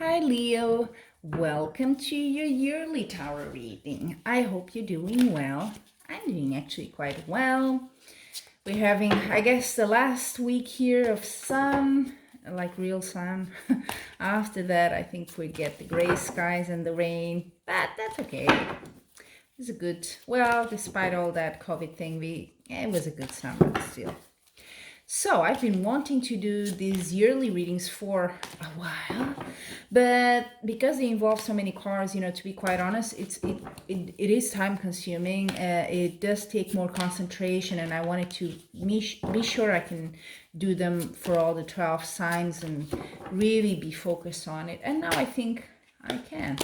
Hi Leo, welcome to your yearly tarot reading. I hope you're doing well. I'm doing actually quite well. We're having, I guess, the last week here of sun, like real sun. After that, I think we get the gray skies and the rain, but that's okay. It's a good, well, despite all that COVID thing, it was a good summer still. So I've been wanting to do these yearly readings for a while, but because they involve so many cards, to be quite honest, it is time consuming. It does take more concentration, and I wanted to be sure I can do them for all the 12 signs and really be focused on it. And now I think I can.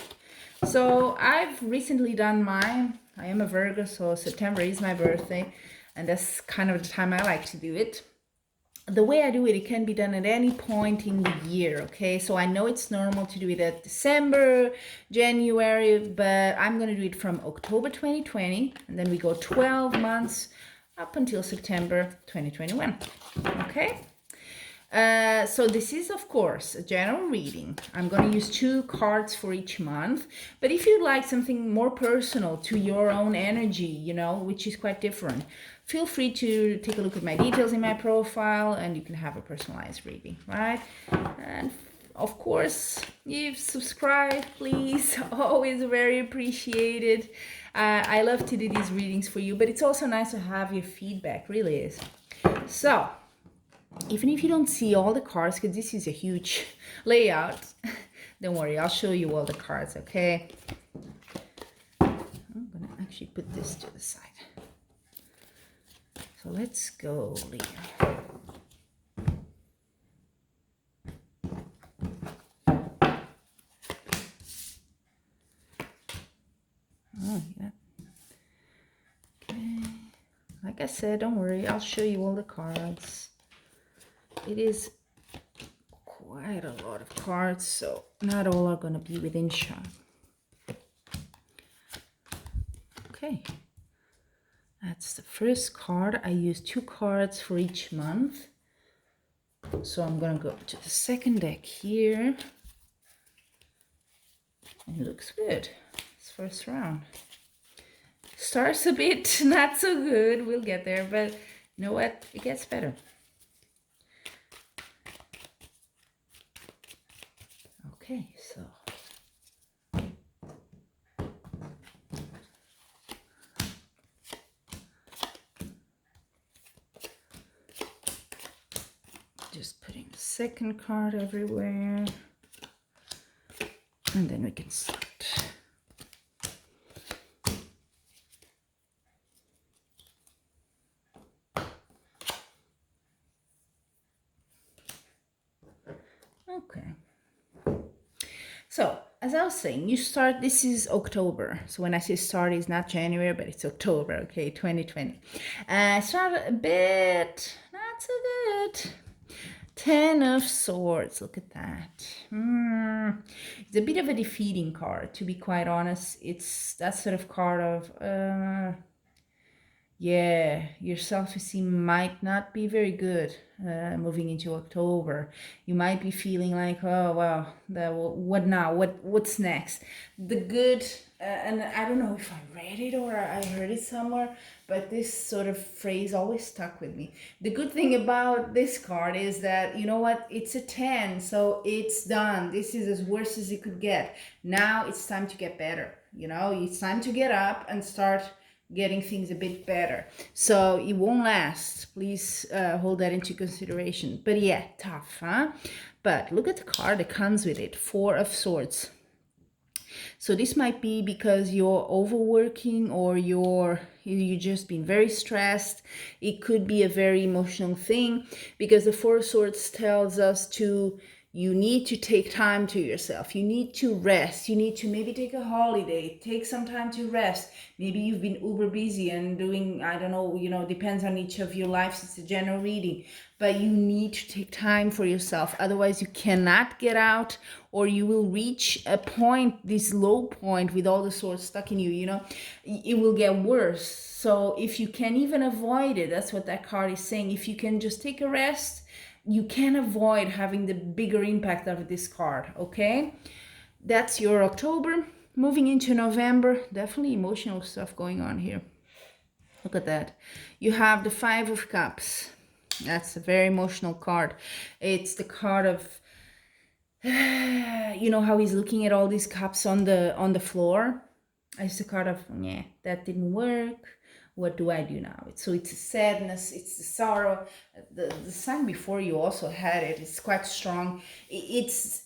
So I've recently done mine. I am a Virgo, so September is my birthday, and that's kind of the time I like to do it. The way I do it, it can be done at any point in the year, okay? So I know it's normal to do it at December, January, but I'm going to do it from October 2020, and then we go 12 months up until September 2021, okay? So this is, of course, a general reading. I'm going to use 2 cards for each month. But if you'd like something more personal to your own energy, which is quite different, feel free to take a look at my details in my profile and you can have a personalized reading, right? And of course, if subscribe, please, always very appreciated. I love to do these readings for you, but it's also nice to have your feedback, really is. So, even if you don't see all the cards, because this is a huge layout, don't worry, I'll show you all the cards, okay? I'm gonna actually put this to the side. So let's go, Leo. Oh, yeah. Okay. Like I said, don't worry, I'll show you all the cards. It is quite a lot of cards, so not all are going to be within shot. Okay, that's the first card. I use 2 cards for each month. So I'm going to go to the second deck here. It looks good. It's first round. Starts a bit not so good. We'll get there, but you know what? It gets better. Okay, so just putting the second card everywhere, and then we can start. Okay. So, as I was saying, you start, this is October. So when I say start, it's not January, but it's October, okay, 2020. Start a bit, not so good. 10 of Swords, look at that. It's a bit of a defeating card, to be quite honest. It's that sort of card of, yeah, your self-esteem might not be very good moving into October. You might be feeling like, oh, well, what now? What's next? The good, and I don't know if I read it or I heard it somewhere, but this sort of phrase always stuck with me. The good thing about this card is that, you know what? It's a 10, so it's done. This is as worse as it could get. Now it's time to get better. It's time to get up and start getting things a bit better. So it won't last. Please hold that into consideration. But yeah, tough, huh? But look at the card that comes with it. 4 of Swords. So this might be because you're overworking or you just been very stressed. It could be a very emotional thing because the 4 of Swords tells us you need to take time to yourself. You need to rest. You need to maybe take a holiday, take some time to rest. Maybe you've been uber busy and doing, I don't know, depends on each of your lives. It's a general reading, but you need to take time for yourself. Otherwise you cannot get out, or you will reach a point, this low point with all the swords stuck in you, it will get worse. So if you can even avoid it, that's what that card is saying. If you can just take a rest, you can avoid having the bigger impact of this card, okay? That's your October. Moving into November, definitely emotional stuff going on here. Look at that. You have the Five of Cups. That's a very emotional card. It's the card of, you know how he's looking at all these cups on the floor? It's the card of, yeah, that didn't work. What do I do now? It's a sadness, it's the sorrow. The sign before you also had it. It's quite strong. It's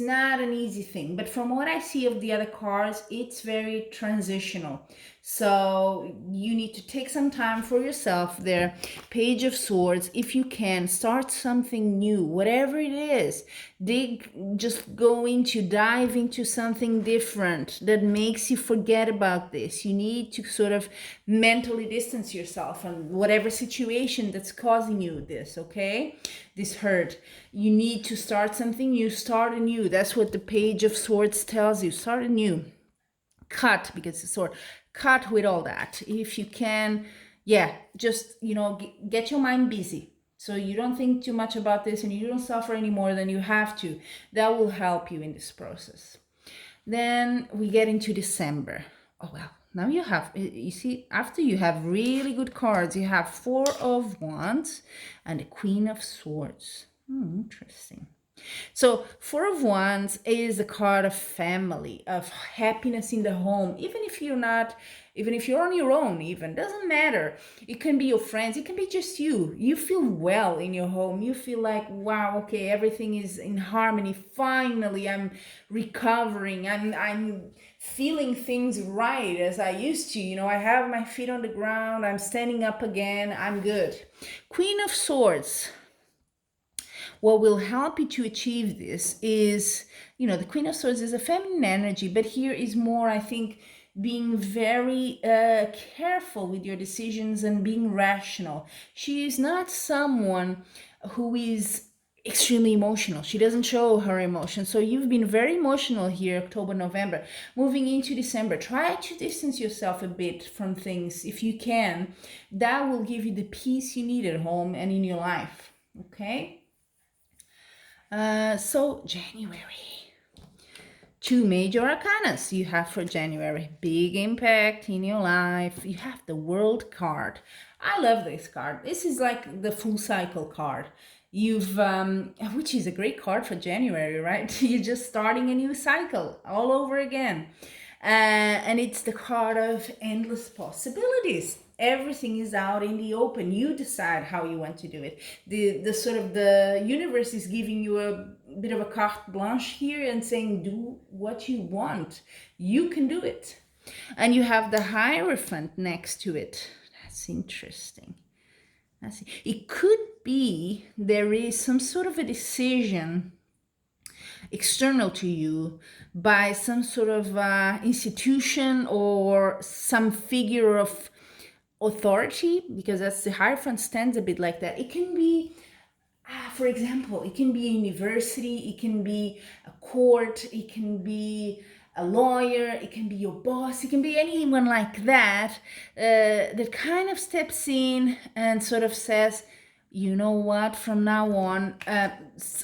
not an easy thing. But from what I see of the other cards, it's very transitional. So you need to take some time for yourself there. Page of Swords, if you can, start something new, whatever it is. Just dive into something different that makes you forget about this. You need to sort of mentally distance yourself from whatever situation that's causing you this, okay? This hurt. You need to start something new, start anew. That's what the Page of Swords tells you. Start anew. Cut, because it's a sword. Cut with all that. If you can, just, get your mind busy. So you don't think too much about this and you don't suffer any more than you have to. That will help you in this process. Then we get into December. Oh, well, now you see, after you have really good cards, you have Four of Wands and the Queen of Swords. Interesting. So Four of Wands is a card of family, of happiness in the home. Even if you're on your own, even doesn't matter. It can be your friends, it can be just you. You feel well in your home. You feel like, wow, okay, everything is in harmony. Finally, I'm recovering. I'm feeling things right as I used to. I have my feet on the ground. I'm standing up again. I'm good. Queen of Swords. What will help you to achieve this is, the Queen of Swords is a feminine energy, but here is more, I think, being very careful with your decisions and being rational. She is not someone who is extremely emotional. She doesn't show her emotions. So you've been very emotional here, October, November. Moving into December, try to distance yourself a bit from things if you can. That will give you the peace you need at home and in your life, okay? So January, two major arcanas you have for January. Big impact in your life. You have the World card. I love this card. This is like the full cycle card. Which is a great card for January, right? You're just starting a new cycle all over again. And it's the card of endless possibilities. Everything is out in the open. You decide how you want to do it. The universe is giving you a bit of a carte blanche here and saying, do what you want. You can do it. And you have the Hierophant next to it. That's interesting. It could be there is some sort of a decision external to you by some sort of institution or some figure of authority, because as the Hierophant stands a bit like that. It can be, for example, it can be a university, it can be a court, it can be a lawyer, it can be your boss, it can be anyone like that, that kind of steps in and sort of says, you know what, from now on,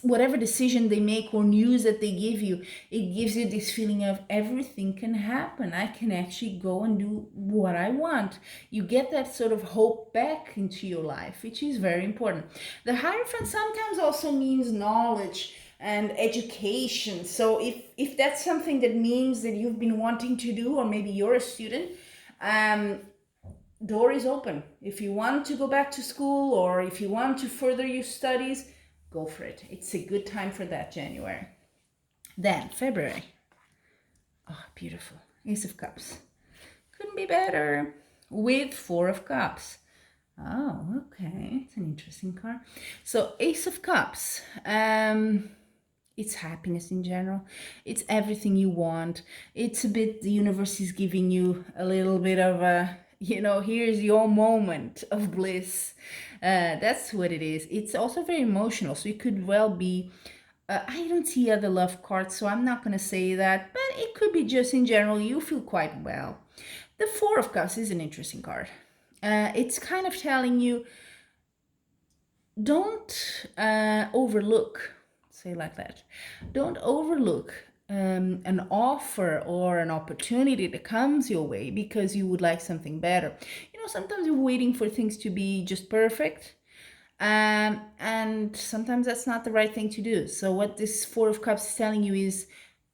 whatever decision they make or news that they give you, it gives you this feeling of everything can happen. I can actually go and do what I want. You get that sort of hope back into your life, which is very important. The Hierophant sometimes also means knowledge and education. So if that's something that means that you've been wanting to do, or maybe you're a student, door is open. If you want to go back to school or if you want to further your studies, go for it. It's a good time for that, January. Then February. Oh, beautiful. Ace of Cups. Couldn't be better. With Four of Cups. Oh, okay. It's an interesting card. So Ace of Cups. It's happiness in general. It's everything you want. It's a bit, the universe is giving you a little bit of a, here's your moment of bliss. That's what it is. It's also very emotional. So it could well be, I don't see other love cards, so I'm not going to say that. But it could be just in general, you feel quite well. The Four of Cups is an interesting card. It's kind of telling you, don't overlook, say like that, don't overlook an offer or an opportunity that comes your way because you would like something better. You know, sometimes you're waiting for things to be just perfect, and sometimes that's not the right thing to do. So what this Four of Cups is telling you is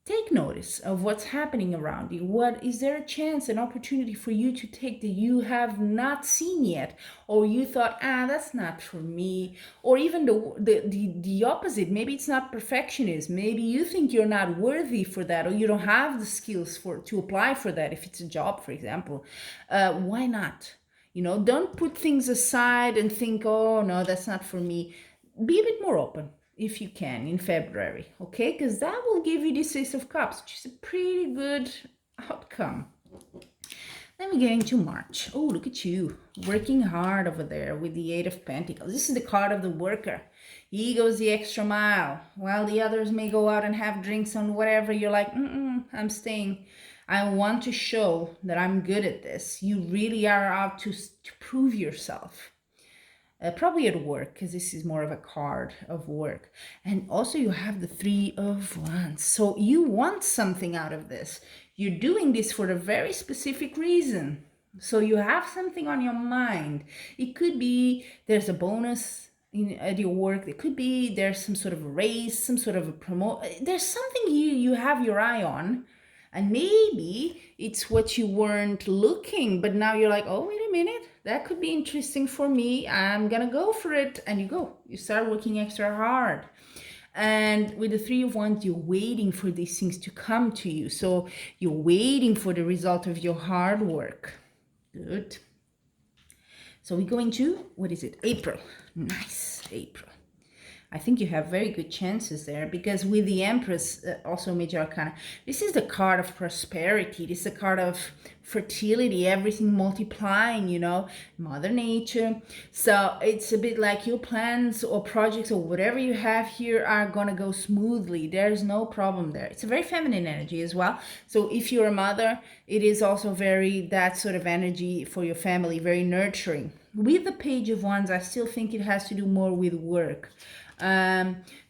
take notice of what's happening around you. What is there a chance, an opportunity for you to take that you have not seen yet, or you thought, that's not for me, or even the opposite. Maybe it's not perfectionist. Maybe you think you're not worthy for that, or you don't have the skills to apply for that. If it's a job, for example, why not? You know, don't put things aside and think, oh no, that's not for me. Be a bit more open if you can in February, okay? Because that will give you this Ace of Cups, which is a pretty good outcome. Then we get into March. Oh, look at you, working hard over there with the Eight of Pentacles. This is the card of the worker. He goes the extra mile, while the others may go out and have drinks on whatever. You're like, I'm staying. I want to show that I'm good at this. You really are out to prove yourself. Probably at work, because this is more of a card of work. And also you have the Three of Wands. So you want something out of this. You're doing this for a very specific reason. So you have something on your mind. It could be there's a bonus at your work. It could be there's some sort of a raise, some sort of a promote. There's something you have your eye on. And maybe it's what you weren't looking, but now you're like, oh, wait a minute, that could be interesting for me. I'm gonna go for it. And you go, you start working extra hard. And with the Three of Wands, you're waiting for these things to come to you. So you're waiting for the result of your hard work. Good. So we go into, what is it? April. Nice, April. I think you have very good chances there, because with the Empress, also Major Arcana, this is the card of prosperity. This is the card of fertility, everything multiplying, you know, Mother Nature. So it's a bit like your plans or projects or whatever you have here are going to go smoothly. There's no problem there. It's a very feminine energy as well. So if you're a mother, it is also very that sort of energy for your family, very nurturing. With the Page of Wands, I still think it has to do more with work.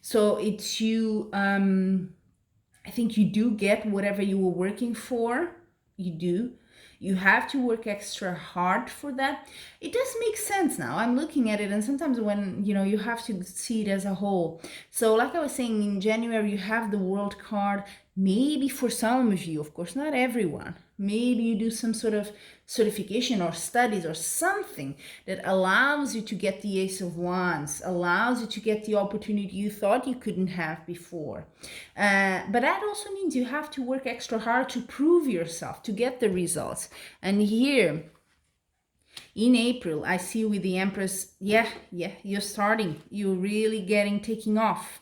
So it's you, I think you do get whatever you were working for. You do. You have to work extra hard for that. It does make sense now. I'm looking at it, and sometimes when, you know, you have to see it as a whole. So like I was saying, in January, you have the World card. Maybe for some of you, of course, not everyone. Maybe you do some sort of certification or studies or something that allows you to get the Ace of Wands, allows you to get the opportunity you thought you couldn't have before. But that also means you have to work extra hard to prove yourself, to get the results. And here in April, I see with the Empress, yeah, you're starting. You're really taking off.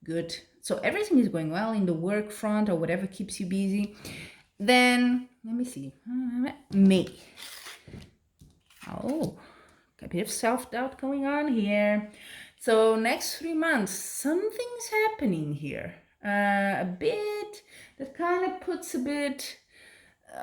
Good. So everything is going well in the work front or whatever keeps you busy. Then, let me see, May. Oh, a bit of self-doubt going on here. So next 3 months, something's happening here. A bit that kind of puts a bit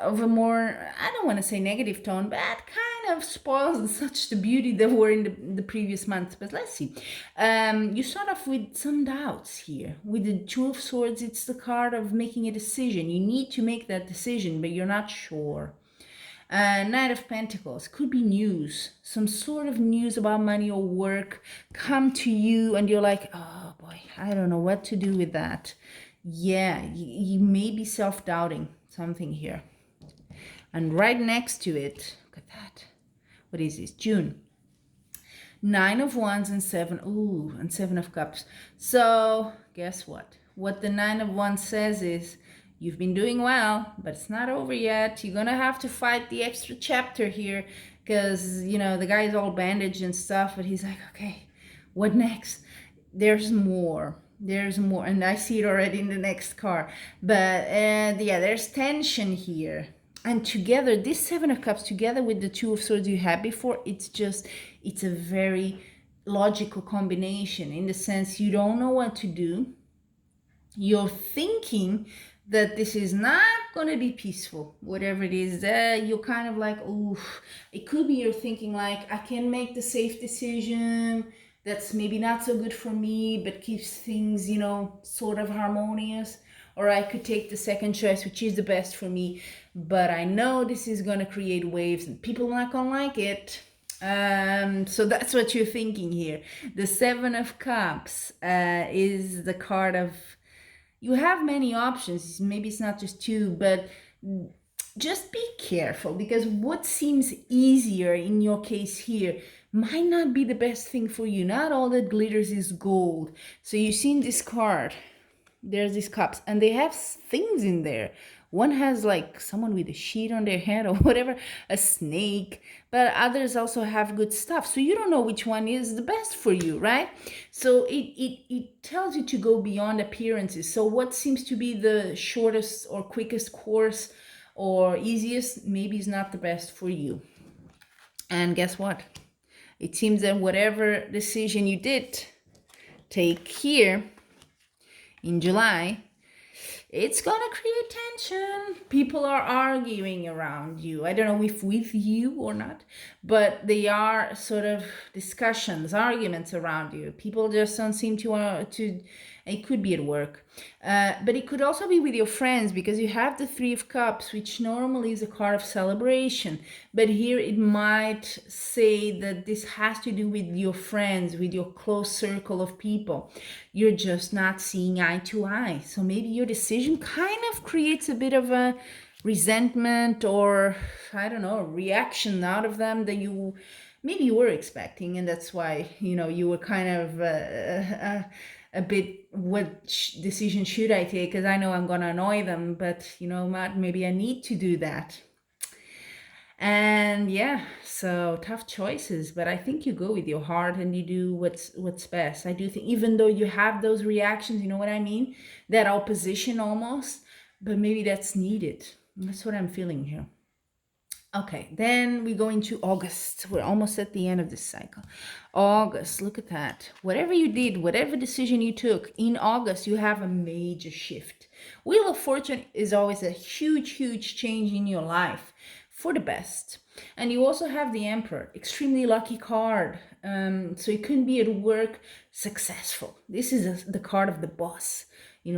of a more, I don't want to say negative tone, but that kind of spoils such the beauty that were in the previous months. But let's see. You start off with some doubts here. With the Two of Swords, it's the card of making a decision. You need to make that decision, but you're not sure. Knight of Pentacles, could be news, some sort of news about money or work come to you, and you're like, oh boy, I don't know what to do with that. Yeah, you may be self-doubting something here. And right next to it, look at that. What is this? June. 9 of Wands and 7. Ooh, and 7 of Cups. So guess what? What the 9 of Wands says is, you've been doing well, but it's not over yet. You're gonna have to fight the extra chapter here, because, you know, the guy is all bandaged and stuff, but he's like, okay, what next? There's more. There's more, and I see it already in the next card. But yeah, there's tension here. And together, this 7 of Cups, together with the 2 of Swords you had before, it's a very logical combination, in the sense you don't know what to do. You're thinking that this is not going to be peaceful, whatever it is. You're kind of like, oof. It could be you're thinking like, I can make the safe decision. that's maybe not so good for me, but keeps things, sort of harmonious. Or I could take the second choice, which is the best for me, but I know this is going to create waves and people are not going to like it. So that's what you're thinking here. The Seven of Cups is the card of, you have many options. Maybe it's not just two, but just be careful, because what seems easier in your case here might not be the best thing for you. Not all that glitters is gold. So you've seen this card, there's these cups and they have things in there. One has like someone with a sheet on their head or whatever, a snake, but others also have good stuff. So you don't know which one is the best for you, right? So it tells you to go beyond appearances. So what seems to be the shortest or quickest course or easiest maybe is not the best for you. And guess what? It seems that whatever decision you did take here in July, it's gonna create tension. People are arguing around you. I don't know if with you or not, but they are sort of discussions, arguments around you. People just don't seem to. It could be at work, but it could also be with your friends, because you have the Three of Cups, which normally is a card of celebration. But here it might say that this has to do with your friends, with your close circle of people. You're just not seeing eye to eye. So maybe your decision kind of creates a bit of a resentment, or I don't know, reaction out of them that you maybe you were expecting, and that's why you were kind of a bit, what decision should I take, because I know I'm gonna annoy them, but what, maybe I need to do that. And yeah, so tough choices, but I think you go with your heart and you do what's best. I do think, even though you have those reactions, you know what I mean, that opposition almost, but maybe that's needed. That's what I'm feeling here. Okay, then we go into August. We're almost at the end of this cycle. August, look at that. Whatever you did, whatever decision you took, in August, you have a major shift. Wheel of Fortune is always a huge, huge change in your life for the best. And you also have the Emperor, extremely lucky card. So you couldn't be at work, successful. This is the card of the boss.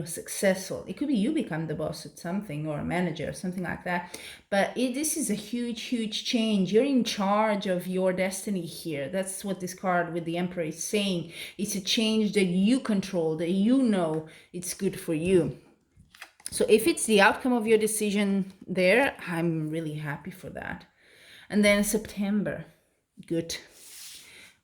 Successful. It could be you become the boss at something, or a manager or something like that. But this is a huge, huge change. You're in charge of your destiny here. That's what this card with the Emperor is saying. It's a change that you control, that it's good for you. So if it's the outcome of your decision there, I'm really happy for that. And then September, good.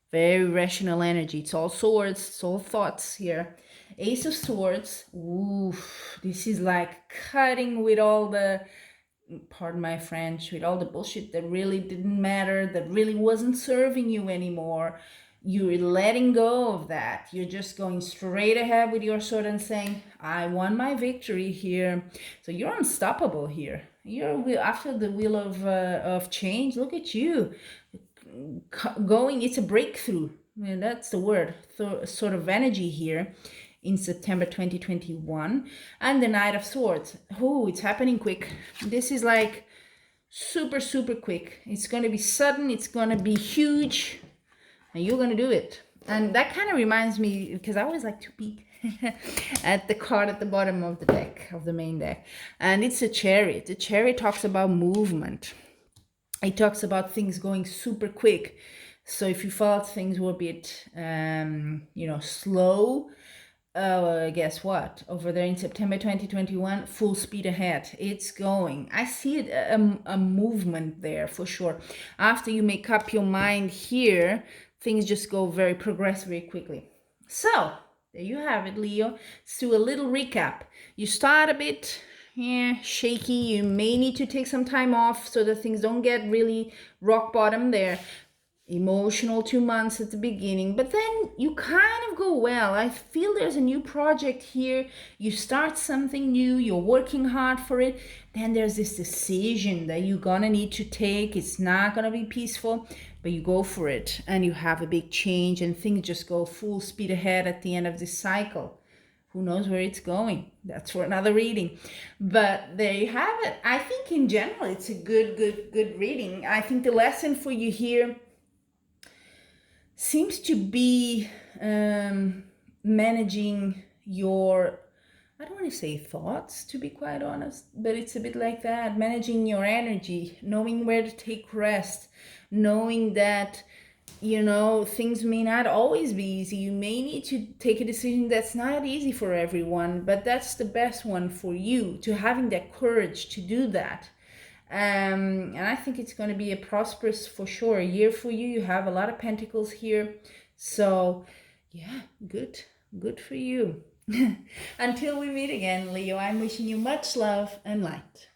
Very rational energy. It's all swords, it's all thoughts here. Ace of Swords. Ooh, this is like cutting with all the, pardon my French, with all the bullshit that really didn't matter, that really wasn't serving you anymore. You're letting go of that. You're just going straight ahead with your sword and saying, I won my victory here. So you're unstoppable here. You're after the wheel of change. Look at you going. It's a breakthrough. And that's the word. Sort of energy here in September 2021. And the Knight of Swords. Oh, it's happening quick. This is like super, super quick. It's going to be sudden. It's going to be huge. And you're going to do it. And that kind of reminds me, because I always like to peek at the card at the bottom of the deck, of the main deck. And it's a Chariot. The Chariot talks about movement. It talks about things going super quick. So if you felt things were a bit, slow, guess what? Over there in September 2021, full speed ahead. It's going. I see it, a movement there for sure. After you make up your mind here, things just go progress very quickly. So there you have it, Leo. Let's do a little recap. You start a bit shaky. You may need to take some time off so that things don't get really rock bottom there. Emotional 2 months at the beginning, but then you kind of go, well, I feel there's a new project here. You start something new, you're working hard for it. Then there's this decision that you're gonna need to take. It's not gonna be peaceful, but you go for it and you have a big change and things just go full speed ahead at the end of this cycle. Who knows where it's going? That's for another reading. But there you have it. I think in general, it's a good reading. I think the lesson for you here, seems to be managing your, I don't want to say thoughts, to be quite honest, but it's a bit like that. Managing your energy, knowing where to take rest, knowing that, you know, things may not always be easy. You may need to take a decision that's not easy for everyone, but that's the best one for you, to having that courage to do that. And I think it's going to be a prosperous, for sure, year for you. You have a lot of pentacles here. So, yeah, good. Good for you. Until we meet again, Leo, I'm wishing you much love and light.